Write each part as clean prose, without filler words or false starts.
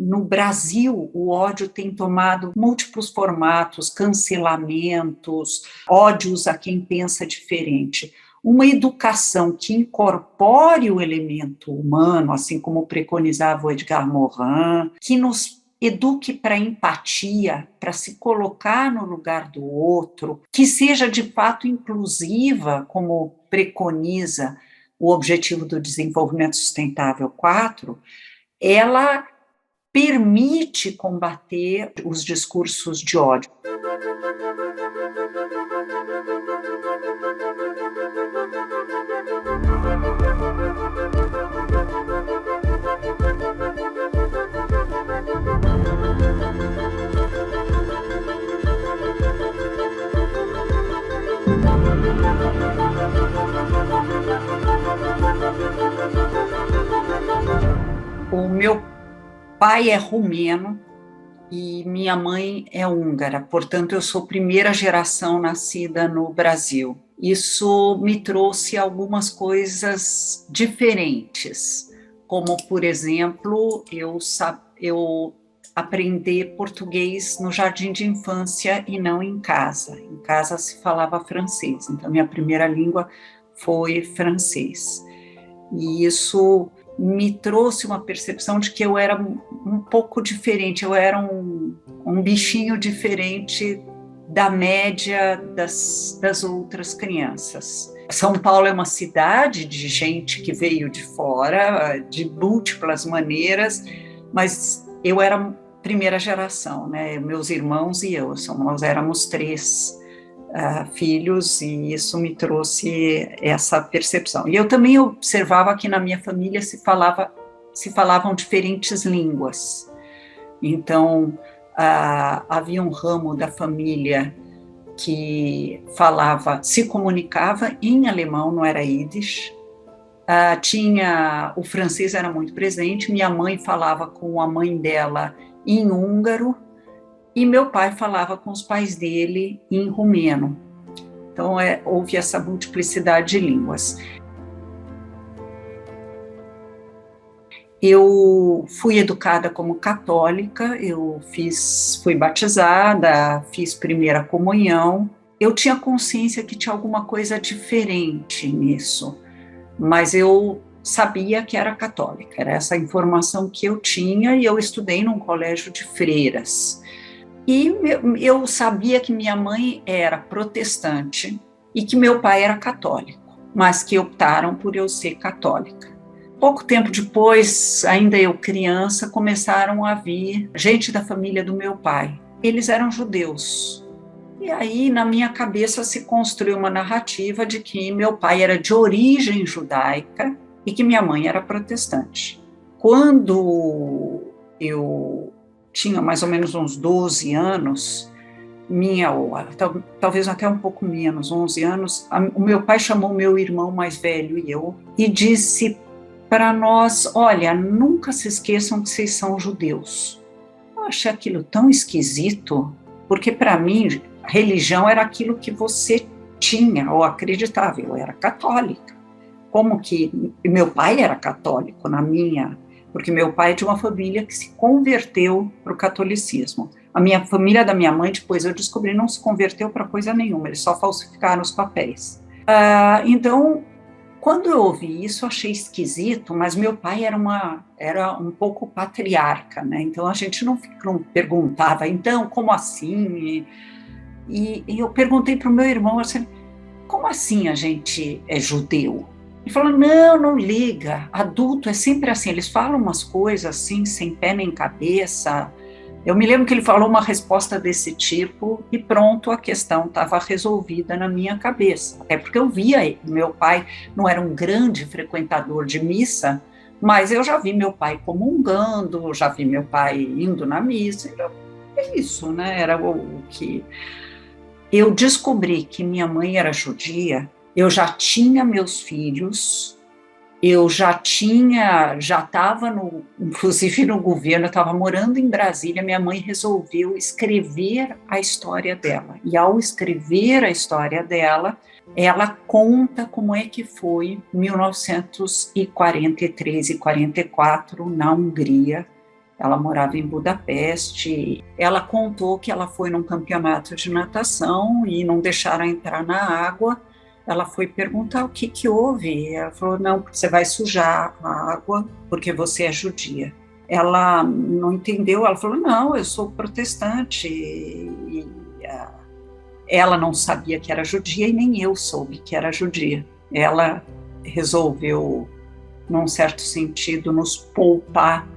no Brasil, o ódio tem tomado múltiplos formatos, cancelamentos, ódios a quem pensa diferente. Uma educação que incorpore o elemento humano, assim como preconizava o Edgar Morin, que nos eduque para empatia, para se colocar no lugar do outro, que seja de fato inclusiva, como preconiza o Objetivo do Desenvolvimento Sustentável 4, ela permite combater os discursos de ódio. O meu pai é romeno e minha mãe é húngara, portanto, eu sou primeira geração nascida no Brasil. Isso me trouxe algumas coisas diferentes, como, por exemplo, eu aprender português no jardim de infância e não em casa. Em casa se falava francês, então minha primeira língua foi francês. E isso me trouxe uma percepção de que eu era um pouco diferente, eu era um bichinho diferente da média das outras crianças. São Paulo é uma cidade de gente que veio de fora, de múltiplas maneiras, mas eu era primeira geração, né? Meus irmãos e eu, nós éramos 3 filhos, e isso me trouxe essa percepção. E eu também observava que na minha família se falavam diferentes línguas. Então, havia um ramo da família que se comunicava em alemão, não era Yiddish. O francês era muito presente, minha mãe falava com a mãe dela em húngaro, e meu pai falava com os pais dele em romeno. Então, houve essa multiplicidade de línguas. Eu fui educada como católica, fui batizada, fiz primeira comunhão. Eu tinha consciência que tinha alguma coisa diferente nisso, mas eu sabia que era católica, era essa informação que eu tinha, e eu estudei num colégio de freiras. E eu sabia que minha mãe era protestante e que meu pai era católico, mas que optaram por eu ser católica. Pouco tempo depois, ainda eu criança, começaram a vir gente da família do meu pai. Eles eram judeus. E aí, na minha cabeça, se construiu uma narrativa de que meu pai era de origem judaica e que minha mãe era protestante. Quando eu tinha mais ou menos uns 12 anos, talvez até um pouco menos, 11 anos, o meu pai chamou meu irmão mais velho e eu, e disse para nós: olha, nunca se esqueçam que vocês são judeus. Eu achei aquilo tão esquisito, porque para mim, religião era aquilo que você tinha ou acreditava. Eu era católica. Como que meu pai era católico porque meu pai é de uma família que se converteu para o catolicismo. A minha família da minha mãe, depois eu descobri, não se converteu para coisa nenhuma, eles só falsificaram os papéis. Então, quando eu ouvi isso, eu achei esquisito, mas meu pai era um pouco patriarca, né? Então a gente não perguntava, então, como assim? E eu perguntei para o meu irmão assim: como assim a gente é judeu? Ele falou: não liga, adulto é sempre assim, eles falam umas coisas assim, sem pé nem cabeça. Eu me lembro que ele falou uma resposta desse tipo e pronto, a questão estava resolvida na minha cabeça. Até porque eu via, meu pai não era um grande frequentador de missa, mas eu já vi meu pai comungando, já vi meu pai indo na missa. É isso, né? Era o que... Eu descobri que minha mãe era judia. Eu já tinha meus filhos, eu já estava inclusive no governo, eu estava morando em Brasília, minha mãe resolveu escrever a história dela. E ao escrever a história dela, ela conta como é que foi 1943 e 44 na Hungria, Ela morava em Budapeste. Ela contou que ela foi num campeonato de natação e não deixaram entrar na água. Ela foi perguntar o que houve. Ela falou, não, você vai sujar a água porque você é judia. Ela não entendeu, ela falou, não, eu sou protestante. Ela não sabia que era judia e nem eu soube que era judia. Ela resolveu, num certo sentido, nos poupar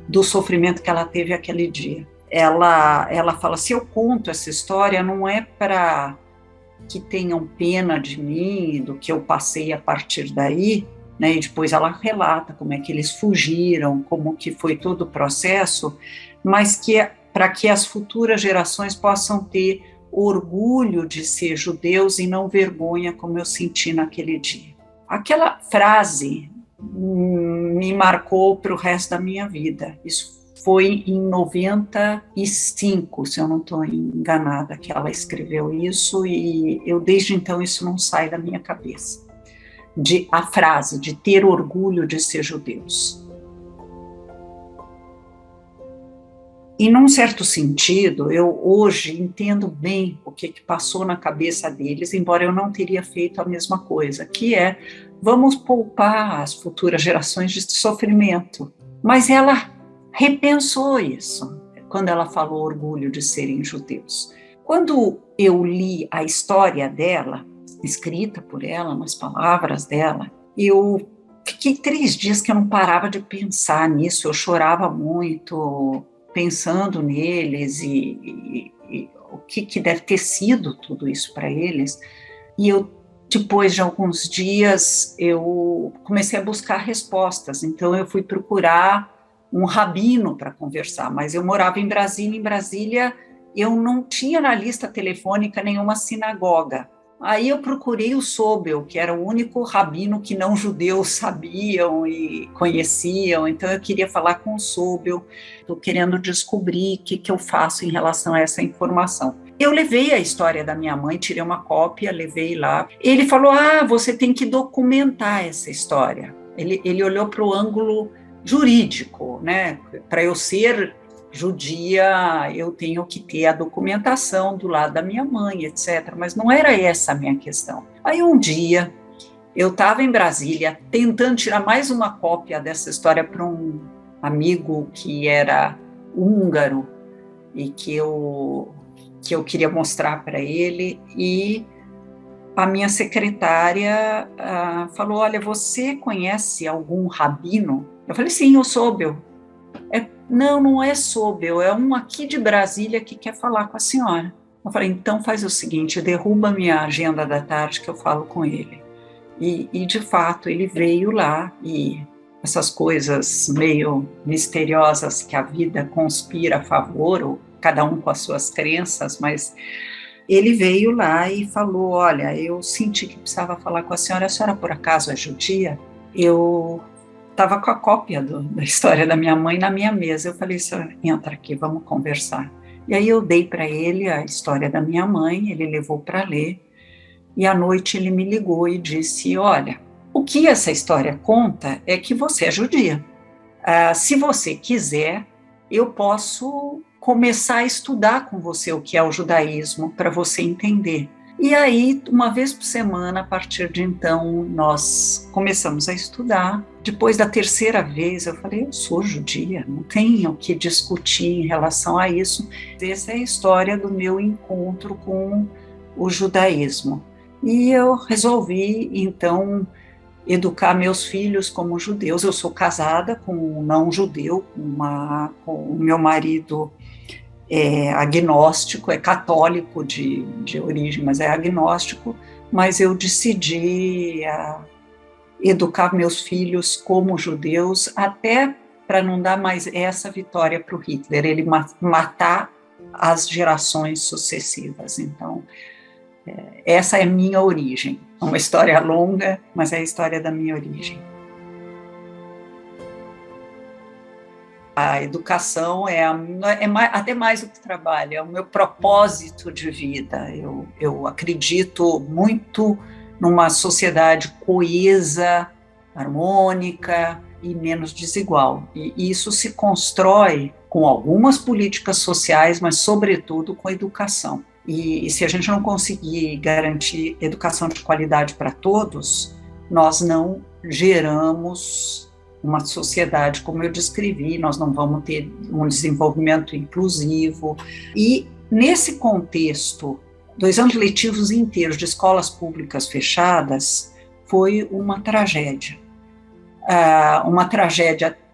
do sofrimento que ela teve aquele dia. Ela fala, se eu conto essa história, não é para que tenham pena de mim, do que eu passei a partir daí, né? E depois ela relata como é que eles fugiram, como que foi todo o processo, mas que para que as futuras gerações possam ter orgulho de ser judeus e não vergonha, como eu senti naquele dia. Aquela frase me marcou para o resto da minha vida. Isso foi em 95, se eu não estou enganada, que ela escreveu isso, e eu desde então isso não sai da minha cabeça. A frase de ter orgulho de ser judeus. E num certo sentido, eu hoje entendo bem o que passou na cabeça deles, embora eu não teria feito a mesma coisa, que é, vamos poupar as futuras gerações de sofrimento. Mas ela repensou isso, quando ela falou orgulho de serem judeus. Quando eu li a história dela, escrita por ela, nas palavras dela, eu fiquei 3 dias que eu não parava de pensar nisso, eu chorava muito, pensando neles e o que deve ter sido tudo isso para eles. E eu, depois de alguns dias, eu comecei a buscar respostas. Então eu fui procurar um rabino para conversar, mas eu morava em Brasília eu não tinha na lista telefônica nenhuma sinagoga. Aí eu procurei o Sobel, que era o único rabino que não judeus sabiam e conheciam, então eu queria falar com o Sobel, estou querendo descobrir o que eu faço em relação a essa informação. Eu levei a história da minha mãe, tirei uma cópia, levei lá. Ele falou, você tem que documentar essa história. Ele olhou para o ângulo jurídico, né? Para eu ser judia, eu tenho que ter a documentação do lado da minha mãe, etc. Mas não era essa a minha questão. Aí um dia, eu estava em Brasília, tentando tirar mais uma cópia dessa história para um amigo que era húngaro e que eu queria mostrar para ele, e a minha secretária falou, olha, você conhece algum rabino? Eu falei, sim, o Sobel. Não é Sobel, é um aqui de Brasília que quer falar com a senhora. Eu falei, então faz o seguinte, derruba minha agenda da tarde que eu falo com ele. E de fato, ele veio lá, e essas coisas meio misteriosas que a vida conspira a favor, ou cada um com as suas crenças, mas ele veio lá e falou, olha, eu senti que precisava falar com a senhora por acaso é judia? Eu estava com a cópia da história da minha mãe na minha mesa. Eu falei, senhor, entra aqui, vamos conversar. E aí eu dei para ele a história da minha mãe, ele levou para ler, e à noite ele me ligou e disse, olha, o que essa história conta é que você é judia. Se você quiser, eu posso começar a estudar com você o que é o judaísmo, para você entender. E aí, uma vez por semana, a partir de então, nós começamos a estudar. Depois da terceira vez, eu falei, eu sou judia, não tenho o que discutir em relação a isso. Essa é a história do meu encontro com o judaísmo. E eu resolvi, então, educar meus filhos como judeus. Eu sou casada com um não-judeu, com o meu marido é agnóstico, é católico de origem, mas é agnóstico, mas eu decidi educar meus filhos como judeus, até para não dar mais essa vitória para o Hitler, ele matar as gerações sucessivas. Então, essa é a minha origem. É uma história longa, mas é a história da minha origem. A educação até mais do que trabalho, é o meu propósito de vida. Eu acredito muito numa sociedade coesa, harmônica, e menos desigual. E isso se constrói com algumas políticas sociais, mas, sobretudo, com a educação. E se a gente não conseguir garantir educação de qualidade para todos, nós não geramos uma sociedade como eu descrevi, nós não vamos ter um desenvolvimento inclusivo. E, nesse contexto, 2 anos letivos inteiros de escolas públicas fechadas foi uma tragédia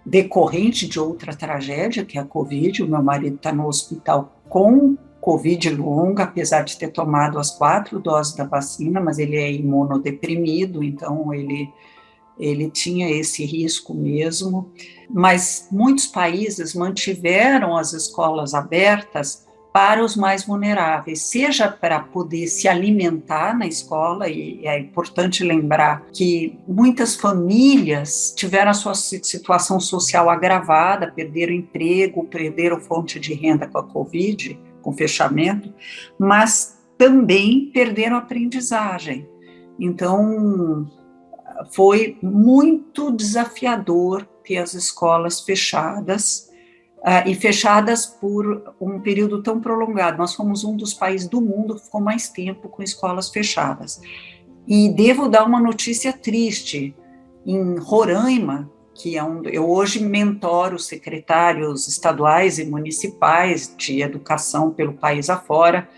decorrente de outra tragédia, que é a Covid. O meu marido está no hospital com Covid longa, apesar de ter tomado as 4 doses da vacina, mas ele é imunodeprimido, então ele tinha esse risco mesmo. Mas muitos países mantiveram as escolas abertas para os mais vulneráveis, seja para poder se alimentar na escola, e é importante lembrar que muitas famílias tiveram a sua situação social agravada, perderam emprego, perderam fonte de renda com a Covid, com fechamento, mas também perderam a aprendizagem. Então, foi muito desafiador ter as escolas fechadas, e fechadas por um período tão prolongado. Nós fomos um dos países do mundo que ficou mais tempo com escolas fechadas. E devo dar uma notícia triste. Em Roraima, que é eu hoje mentoro secretários estaduais e municipais de educação pelo país afora,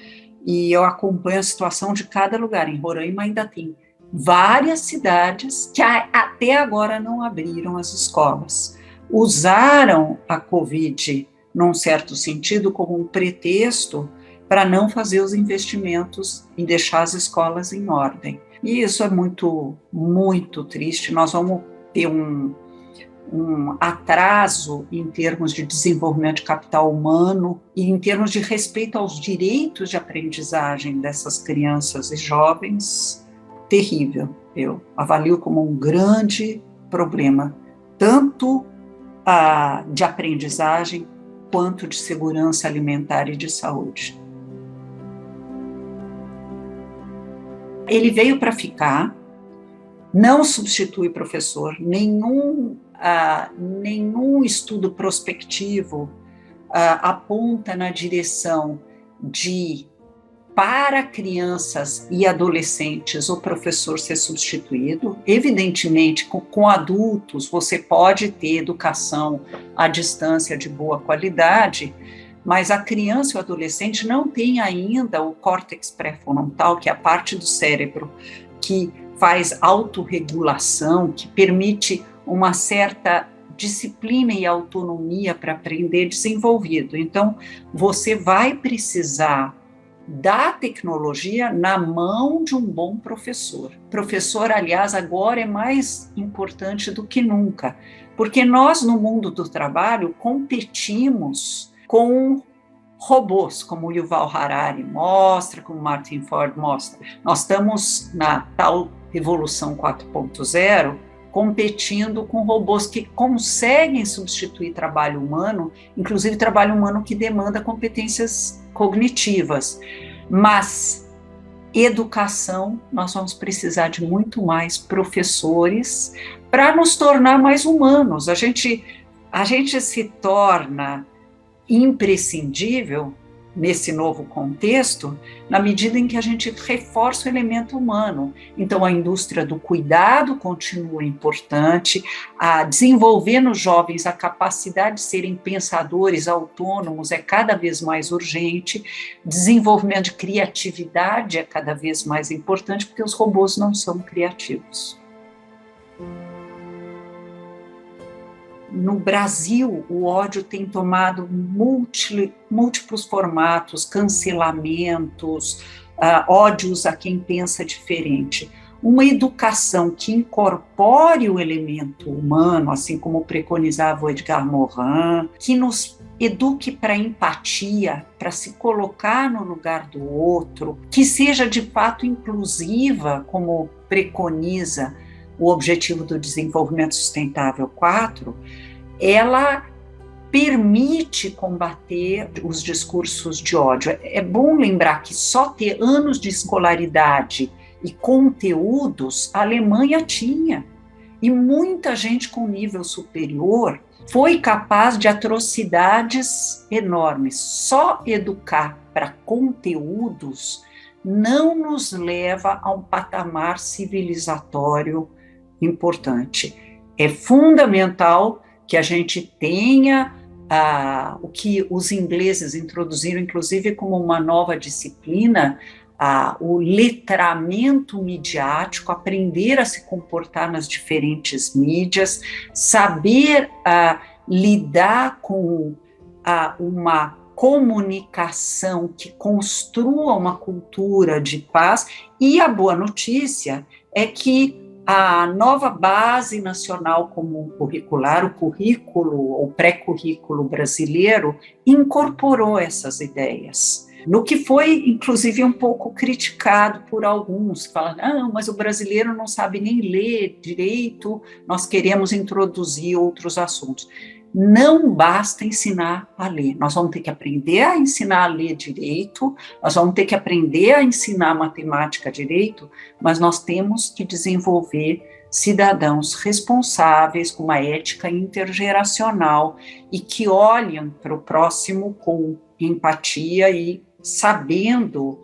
e eu acompanho a situação de cada lugar. Em Roraima ainda tem várias cidades que até agora não abriram as escolas. Usaram a Covid, num certo sentido, como um pretexto para não fazer os investimentos e deixar as escolas em ordem. E isso é muito, muito triste. Nós vamos ter um atraso em termos de desenvolvimento de capital humano e em termos de respeito aos direitos de aprendizagem dessas crianças e jovens, terrível. Eu avalio como um grande problema, tanto de aprendizagem, quanto de segurança alimentar e de saúde. Ele veio para ficar, não substitui professor, nenhum estudo prospectivo aponta na direção de, para crianças e adolescentes, o professor ser substituído. Evidentemente, com adultos, você pode ter educação à distância de boa qualidade, mas a criança e o adolescente não tem ainda o córtex pré-frontal, que é a parte do cérebro que faz autorregulação, que permite uma certa disciplina e autonomia para aprender desenvolvido. Então, você vai precisar da tecnologia na mão de um bom professor. Professor, aliás, agora é mais importante do que nunca, porque nós, no mundo do trabalho, competimos com robôs, como o Yuval Harari mostra, como Martin Ford mostra. Nós estamos na tal Revolução 4.0, competindo com robôs que conseguem substituir trabalho humano, inclusive trabalho humano que demanda competências cognitivas. Mas educação, nós vamos precisar de muito mais professores para nos tornar mais humanos. A gente se torna imprescindível nesse novo contexto, na medida em que a gente reforça o elemento humano. Então, a indústria do cuidado continua importante, a desenvolver nos jovens a capacidade de serem pensadores autônomos é cada vez mais urgente, desenvolvimento de criatividade é cada vez mais importante, porque os robôs não são criativos. No Brasil, o ódio tem tomado múltiplos formatos, cancelamentos, ódios a quem pensa diferente. Uma educação que incorpore o elemento humano, assim como preconizava o Edgar Morin, que nos eduque para empatia, para se colocar no lugar do outro, que seja de fato inclusiva, como preconiza o Objetivo do Desenvolvimento Sustentável 4, ela permite combater os discursos de ódio. É bom lembrar que só ter anos de escolaridade e conteúdos a Alemanha tinha. E muita gente com nível superior foi capaz de atrocidades enormes. Só educar para conteúdos não nos leva a um patamar civilizatório importante. É fundamental que a gente tenha o que os ingleses introduziram, inclusive, como uma nova disciplina, o letramento midiático, aprender a se comportar nas diferentes mídias, saber lidar com uma comunicação que construa uma cultura de paz. E a boa notícia é que a nova Base Nacional Comum Curricular, o currículo ou pré-currículo brasileiro, incorporou essas ideias. No que foi, inclusive, um pouco criticado por alguns, falando, mas o brasileiro não sabe nem ler direito, nós queremos introduzir outros assuntos. Não basta ensinar a ler, nós vamos ter que aprender a ensinar a ler direito, nós vamos ter que aprender a ensinar matemática direito, mas nós temos que desenvolver cidadãos responsáveis, com uma ética intergeracional e que olhem para o próximo com empatia e sabendo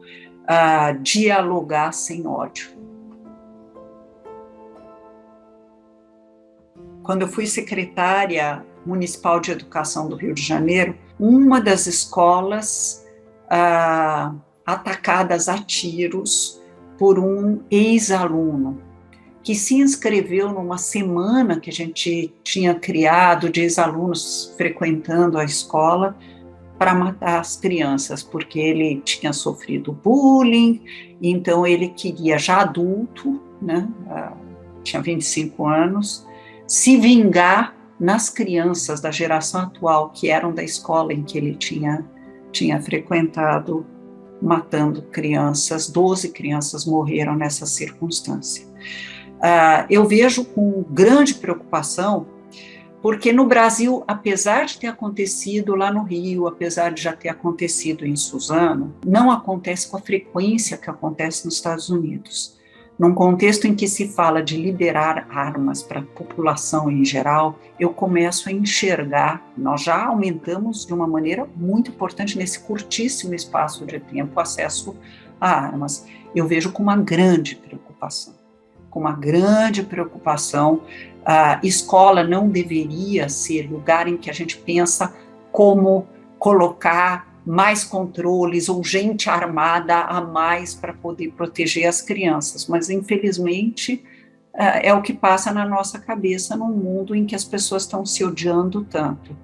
dialogar sem ódio. Quando eu fui secretária municipal de educação do Rio de Janeiro, uma das escolas atacadas a tiros por um ex-aluno que se inscreveu numa semana que a gente tinha criado de ex-alunos frequentando a escola para matar as crianças, porque ele tinha sofrido bullying, então ele queria, já adulto, né, tinha 25 anos, se vingar nas crianças da geração atual, que eram da escola em que ele tinha frequentado, matando crianças. 12 crianças morreram nessa circunstância. Eu vejo com grande preocupação, porque no Brasil, apesar de ter acontecido lá no Rio, apesar de já ter acontecido em Suzano, não acontece com a frequência que acontece nos Estados Unidos. Num contexto em que se fala de liberar armas para a população em geral, eu começo a enxergar, nós já aumentamos de uma maneira muito importante nesse curtíssimo espaço de tempo o acesso a armas. Eu vejo com uma grande preocupação. A escola não deveria ser lugar em que a gente pensa como colocar mais controles ou gente armada a mais para poder proteger as crianças, mas infelizmente é o que passa na nossa cabeça num mundo em que as pessoas estão se odiando tanto.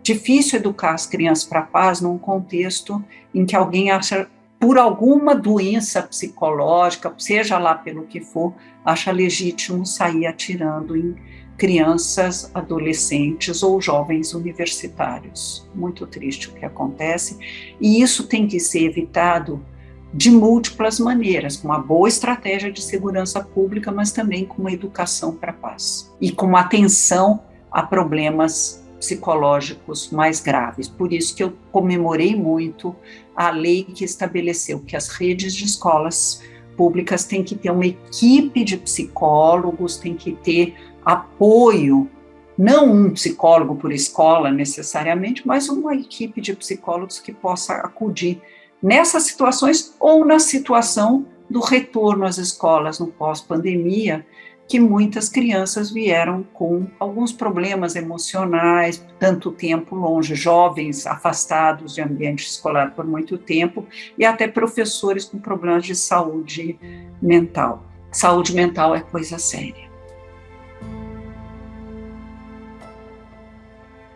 Difícil educar as crianças para a paz num contexto em que alguém acha, por alguma doença psicológica, seja lá pelo que for, acha legítimo sair atirando em crianças, adolescentes ou jovens universitários. Muito triste o que acontece, e isso tem que ser evitado de múltiplas maneiras, com uma boa estratégia de segurança pública, mas também com uma educação para a paz, e com uma atenção a problemas psicológicos mais graves. Por isso que eu comemorei muito a lei que estabeleceu que as redes de escolas públicas têm que ter uma equipe de psicólogos, tem que ter apoio, não um psicólogo por escola necessariamente, mas uma equipe de psicólogos que possa acudir nessas situações ou na situação do retorno às escolas no pós-pandemia, que muitas crianças vieram com alguns problemas emocionais, tanto tempo longe, jovens afastados de ambiente escolar por muito tempo, e até professores com problemas de saúde mental. Saúde mental é coisa séria.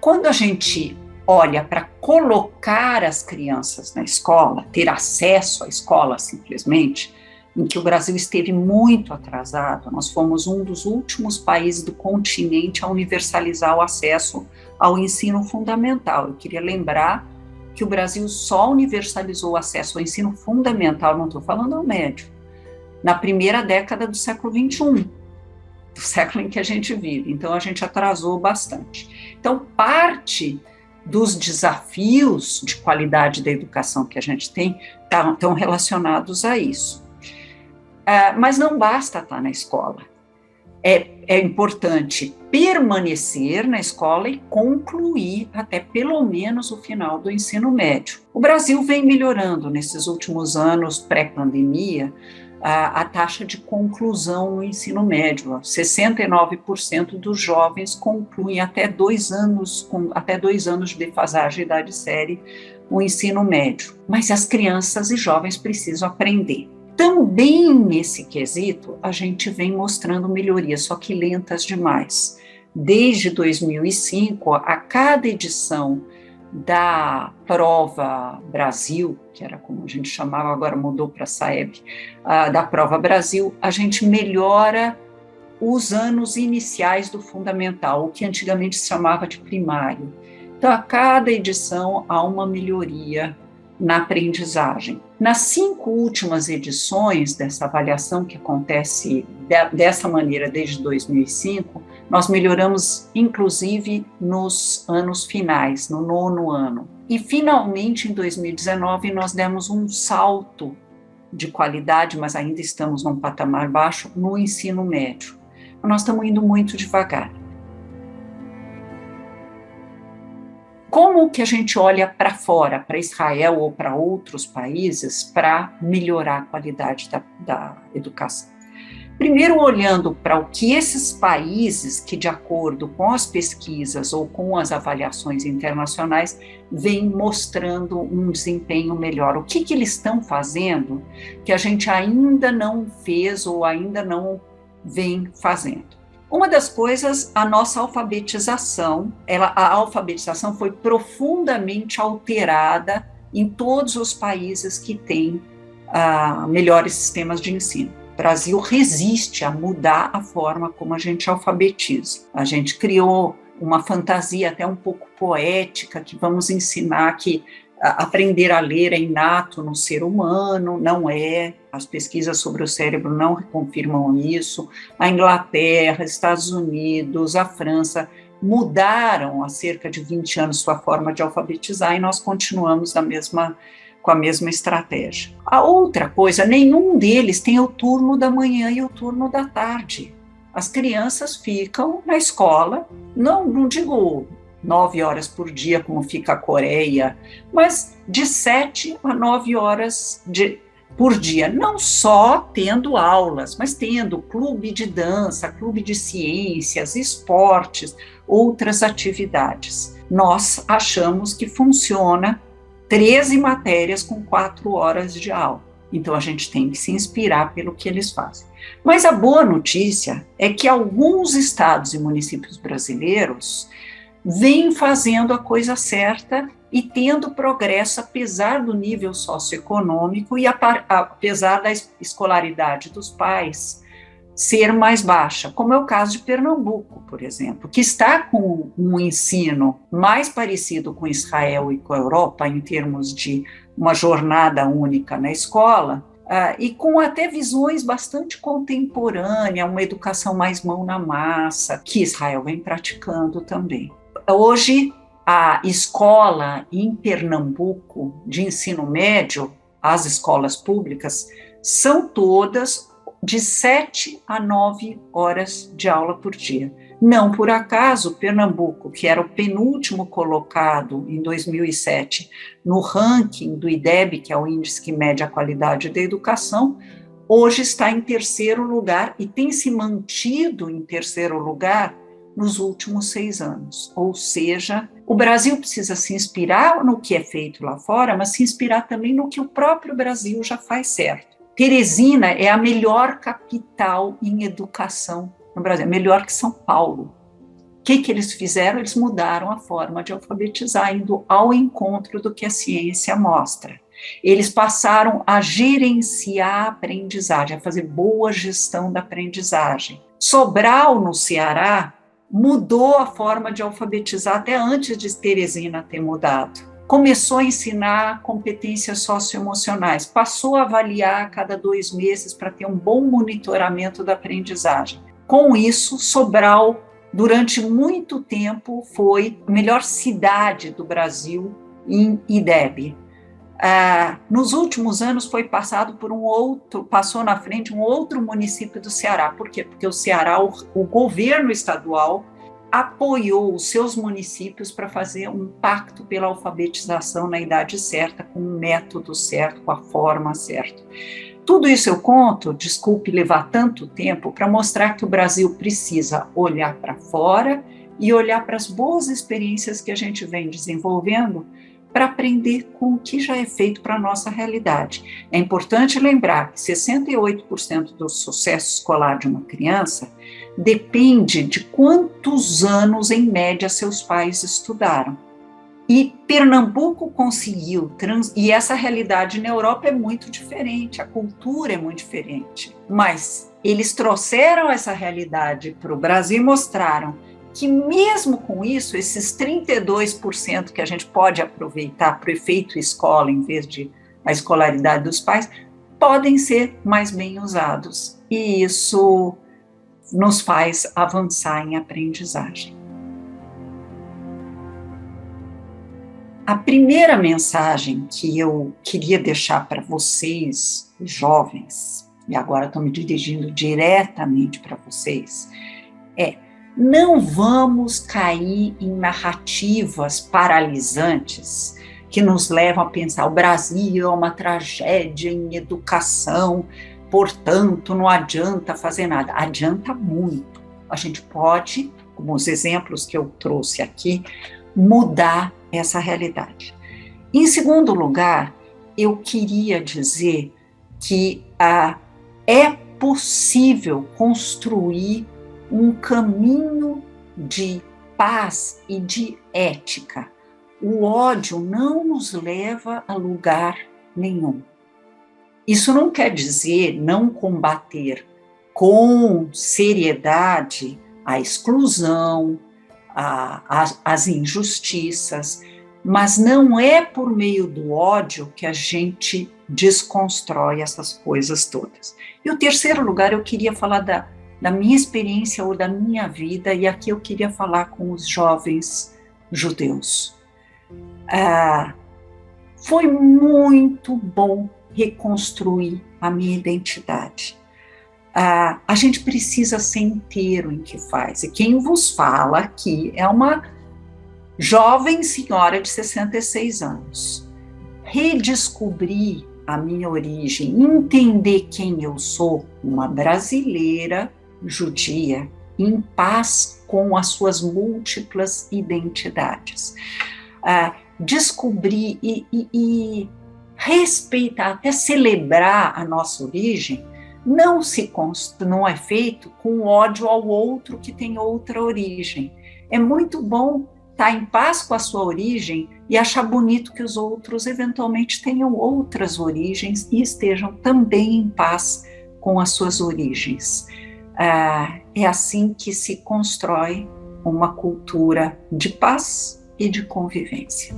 Quando a gente olha para colocar as crianças na escola, ter acesso à escola simplesmente, em que o Brasil esteve muito atrasado, nós fomos um dos últimos países do continente a universalizar o acesso ao ensino fundamental. Eu queria lembrar que o Brasil só universalizou o acesso ao ensino fundamental, não estou falando ao médio, na primeira década do século XXI, do século em que a gente vive. Então, a gente atrasou bastante. Então, parte dos desafios de qualidade da educação que a gente tem estão relacionados a isso. Mas não basta estar na escola. é importante permanecer na escola e concluir até pelo menos o final do ensino médio. O Brasil vem melhorando nesses últimos anos, pré-pandemia, a taxa de conclusão no ensino médio. 69% dos jovens concluem até 2 anos, com até 2 anos de defasagem idade série, o ensino médio. Mas as crianças e jovens precisam aprender. Também nesse quesito, a gente vem mostrando melhorias, só que lentas demais. Desde 2005, a cada edição da Prova Brasil, que era como a gente chamava, agora mudou para a SAEB, da Prova Brasil, a gente melhora os anos iniciais do fundamental, o que antigamente se chamava de primário. Então, a cada edição há uma melhoria na aprendizagem. Nas 5 últimas edições dessa avaliação, que acontece dessa maneira desde 2005, nós melhoramos, inclusive, nos anos finais, no 9º ano. E, finalmente, em 2019, nós demos um salto de qualidade, mas ainda estamos num patamar baixo, no ensino médio. Nós estamos indo muito devagar. Como que a gente olha para fora, para Israel ou para outros países, para melhorar a qualidade da educação? Primeiro, olhando para o que esses países, que de acordo com as pesquisas ou com as avaliações internacionais, vêm mostrando um desempenho melhor. O que eles estão fazendo que a gente ainda não fez ou ainda não vem fazendo? Uma das coisas, a nossa alfabetização, a alfabetização foi profundamente alterada em todos os países que têm melhores sistemas de ensino. O Brasil resiste a mudar a forma como a gente alfabetiza. A gente criou uma fantasia até um pouco poética, que vamos ensinar que aprender a ler é inato no ser humano, não é. As pesquisas sobre o cérebro não confirmam isso. A Inglaterra, Estados Unidos, a França mudaram há cerca de 20 anos sua forma de alfabetizar e nós continuamos com a mesma estratégia. A outra coisa, nenhum deles tem o turno da manhã e o turno da tarde. As crianças ficam na escola, não digo 9 horas por dia, como fica a Coreia, mas de 7 a 9 horas por dia, não só tendo aulas, mas tendo clube de dança, clube de ciências, esportes, outras atividades. Nós achamos que funciona 13 matérias com 4 horas de aula. Então, a gente tem que se inspirar pelo que eles fazem. Mas a boa notícia é que alguns estados e municípios brasileiros vêm fazendo a coisa certa e tendo progresso, apesar do nível socioeconômico e apesar da escolaridade dos pais ser mais baixa, como é o caso de Pernambuco, por exemplo, que está com um ensino mais parecido com Israel e com a Europa, em termos de uma jornada única na escola, e com até visões bastante contemporâneas, uma educação mais mão na massa, que Israel vem praticando também. Hoje, a escola em Pernambuco de ensino médio, as escolas públicas, são todas de 7 a 9 horas de aula por dia. Não por acaso, Pernambuco, que era o penúltimo colocado em 2007 no ranking do IDEB, que é o índice que mede a qualidade da educação, hoje está em 3º lugar e tem se mantido em 3º lugar nos últimos 6 anos. Ou seja, o Brasil precisa se inspirar no que é feito lá fora, mas se inspirar também no que o próprio Brasil já faz certo. Teresina é a melhor capital em educação no Brasil, melhor que São Paulo. O que eles fizeram? Eles mudaram a forma de alfabetizar, indo ao encontro do que a ciência mostra. Eles passaram a gerenciar a aprendizagem, a fazer boa gestão da aprendizagem. Sobral, no Ceará, mudou a forma de alfabetizar até antes de Teresina ter mudado. Começou a ensinar competências socioemocionais, passou a avaliar a cada 2 meses para ter um bom monitoramento da aprendizagem. Com isso, Sobral, durante muito tempo, foi a melhor cidade do Brasil em IDEB. Nos últimos anos passou na frente um outro município do Ceará. Por quê? Porque o Ceará, o governo estadual, apoiou os seus municípios para fazer um pacto pela alfabetização na idade certa, com o método certo, com a forma certa. Tudo isso eu conto, desculpe levar tanto tempo, para mostrar que o Brasil precisa olhar para fora e olhar para as boas experiências que a gente vem desenvolvendo para aprender com o que já é feito para a nossa realidade. É importante lembrar que 68% do sucesso escolar de uma criança depende de quantos anos, em média, seus pais estudaram. E Pernambuco conseguiu, e essa realidade na Europa é muito diferente, a cultura é muito diferente, mas eles trouxeram essa realidade para o Brasil e mostraram que mesmo com isso, esses 32% que a gente pode aproveitar para o efeito escola, em vez de a escolaridade dos pais, podem ser mais bem usados, e isso nos faz avançar em aprendizagem. A primeira mensagem que eu queria deixar para vocês, jovens, e agora estou me dirigindo diretamente para vocês, é: não vamos cair em narrativas paralisantes que nos levam a pensar o Brasil é uma tragédia em educação, portanto, não adianta fazer nada. Adianta muito. A gente pode, como os exemplos que eu trouxe aqui, mudar essa realidade. Em segundo lugar, eu queria dizer que é possível construir um caminho de paz e de ética. O ódio não nos leva a lugar nenhum. Isso não quer dizer não combater com seriedade a exclusão, as injustiças, mas não é por meio do ódio que a gente desconstrói essas coisas todas. E o terceiro lugar, eu queria falar da minha experiência ou da minha vida, e aqui eu queria falar com os jovens judeus. Foi muito bom reconstruir a minha identidade. A gente precisa ser inteiro em que faz. E quem vos fala aqui é uma jovem senhora de 66 anos. Redescobrir a minha origem, entender quem eu sou, uma brasileira judia, em paz com as suas múltiplas identidades. Descobrir e respeitar, até celebrar a nossa origem, não é feito com ódio ao outro que tem outra origem. É muito bom estar em paz com a sua origem e achar bonito que os outros eventualmente tenham outras origens e estejam também em paz com as suas origens. É assim que se constrói uma cultura de paz e de convivência.